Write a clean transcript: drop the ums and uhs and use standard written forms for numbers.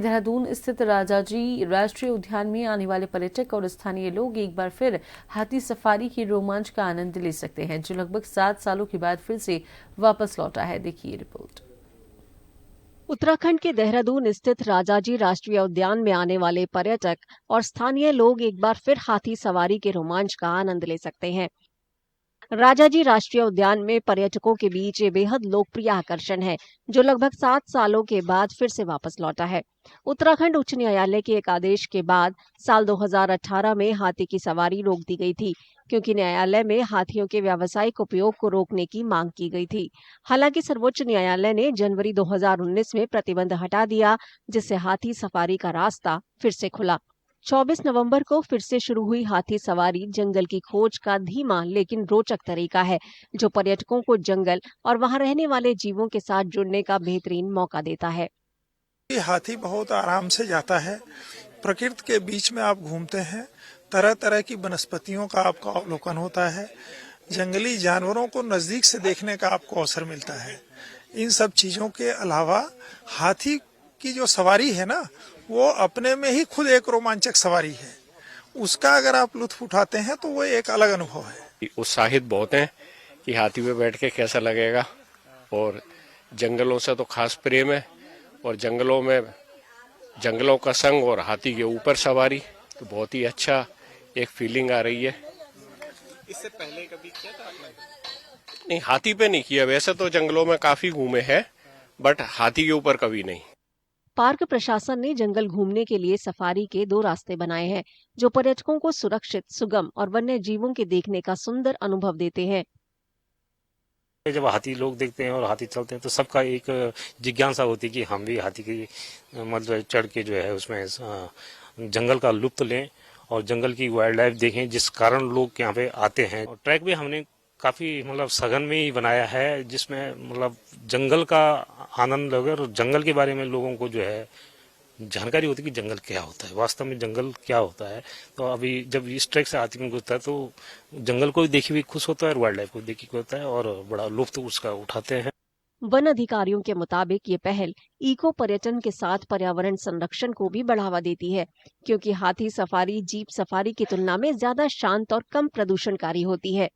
देहरादून स्थित राजाजी राष्ट्रीय उद्यान में आने वाले पर्यटक और स्थानीय लोग एक बार फिर हाथी सफारी की रोमांच का आनंद ले सकते हैं, जो लगभग 7 सालों के बाद फिर से वापस लौटा है। देखिए रिपोर्ट। उत्तराखंड के देहरादून स्थित राजाजी राष्ट्रीय उद्यान में आने वाले पर्यटक और स्थानीय लोग एक बार फिर हाथी सवारी के रोमांच का आनंद ले सकते हैं। राजाजी राष्ट्रीय उद्यान में पर्यटकों के बीच ये बेहद लोकप्रिय आकर्षण है, जो लगभग 7 सालों के बाद फिर से वापस लौटा है। उत्तराखंड उच्च न्यायालय के एक आदेश के बाद साल 2018 में हाथी की सवारी रोक दी गई थी, क्योंकि न्यायालय में हाथियों के व्यावसायिक उपयोग को रोकने की मांग की गई थी। हालांकि सर्वोच्च न्यायालय ने जनवरी 2019 में प्रतिबंध हटा दिया, जिससे हाथी सफारी का रास्ता फिर से खुला। 24 नवंबर को फिर से शुरू हुई हाथी सवारी जंगल की खोज का धीमा लेकिन रोचक तरीका है, जो पर्यटकों को जंगल और वहां रहने वाले जीवों के साथ जुड़ने का बेहतरीन मौका देता है। हाथी बहुत आराम से जाता है, प्रकृति के बीच में आप घूमते हैं, तरह तरह की वनस्पतियों का आपको अवलोकन होता है, जंगली जानवरों को नजदीक से देखने का आपको अवसर मिलता है। इन सब चीजों के अलावा हाथी की जो सवारी है ना, वो अपने में ही खुद एक रोमांचक सवारी है। उसका अगर आप लुत्फ उठाते हैं तो वो एक अलग अनुभव है। उत्साहित बहुत हैं कि हाथी पे बैठ के कैसा लगेगा, और जंगलों से तो खास प्रेम है, और जंगलों का संग और हाथी के ऊपर सवारी तो बहुत ही अच्छा एक फीलिंग आ रही है। इससे पहले कभी किया था आपने? नहीं, हाथी पे नहीं किया। वैसे तो जंगलों में काफी घूमे हैं, बट हाथी के ऊपर कभी नहीं। पार्क प्रशासन ने जंगल घूमने के लिए सफारी के 2 रास्ते बनाए हैं, जो पर्यटकों को सुरक्षित, सुगम और वन्य जीवों के देखने का सुंदर अनुभव देते हैं। जब हाथी लोग देखते हैं और हाथी चलते हैं तो सबका एक जिज्ञासा होती है कि हम भी हाथी की मतलब चढ़ के जो है उसमें जंगल का लुत्फ लें और जंगल की वाइल्ड लाइफ देखें, जिस कारण लोग यहाँ पे आते हैं। और ट्रैक भी हमने काफी मतलब सघन में ही बनाया है, जिसमें मतलब जंगल का आनंद लगे और जंगल के बारे में लोगों को जो है जानकारी होती है कि जंगल क्या होता है, वास्तव में जंगल क्या होता है। तो अभी जब इस ट्रैक से हाथी में घुसता है तो जंगल को देखे भी खुश होता है और वाइल्ड लाइफ को देखे होता है, और बड़ा लुत्फ उसका उठाते हैं। वन अधिकारियों के मुताबिक ये पहल इको पर्यटन के साथ पर्यावरण संरक्षण को भी बढ़ावा देती है, क्योंकि हाथी सफारी जीप सफारी की तुलना में ज्यादा शांत और कम प्रदूषणकारी होती है।